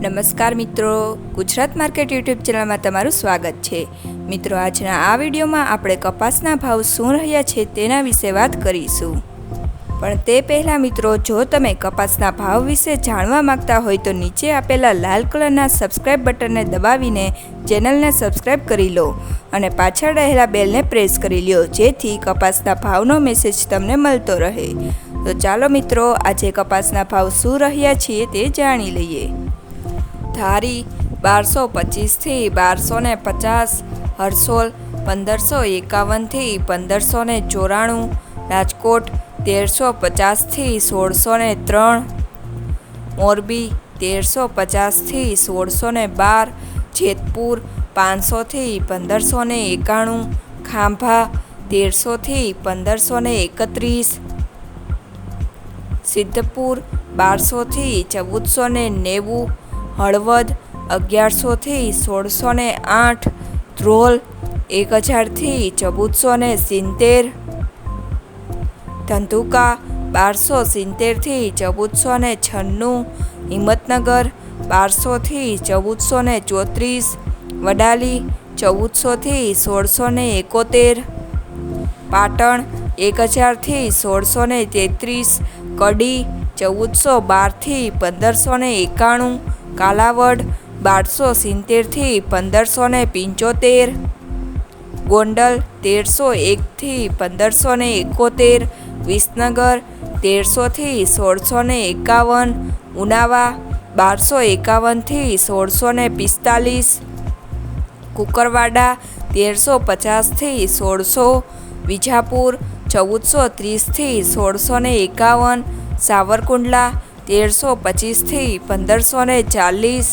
નમસ્કાર મિત્રો, Gujarat market YouTube ચેનલમાં તમારું સ્વાગત છે। મિત્રો, આજના આ વિડીયોમાં આપણે કપાસના ભાવ શું રહ્યા છે તેના વિશે વાત કરીશું। પણ તે પહેલાં મિત્રો, જો તમે કપાસના ભાવ વિશે જાણવા માંગતા હોય તો નીચે આપેલા લાલ કલરના સબસ્ક્રાઇબ બટનને દબાવીને ચેનલને સબસ્ક્રાઇબ કરી લો અને પાછળ રહેલા બેલને પ્રેસ કરી લો, જેથી કપાસના ભાવનો મેસેજ તમને મળતો રહે। તો ચાલો મિત્રો, આજે કપાસના ભાવ શું રહ્યા છે તે જાણી લઈએ। ધારી 1225 થી 1250, હરસોલ 1551 થી 1594, રાજકોટ 1350 થી 1603, મોરબી 1350 થી 1612, જેતપુર 500 થી 1591, ખાંભા 1300 થી 1531, સિદ્ધપુર 1200 થી 1490, હળવદ 1100 થી 1608, ધ્રોલ 1000 થી 1470, ધંધુકા 1270 થી 1496, હિંમતનગર 1200 થી 1434, વડાલી 1400 થી 1671, પાટણ 1000 થી 1633, કડી 1412 થી 1591, કાલાવડ 1270 થી 1575, ગોંડલ 1301 થી 1571, વિસનગર 1300 થી 1651, ઉનાવા 1251 થી 1645, કુકરવાડા 1350 થી 1600, વિજાપુર 1430 થી 1651, સાવરકુંડલા 1325 થી 1540,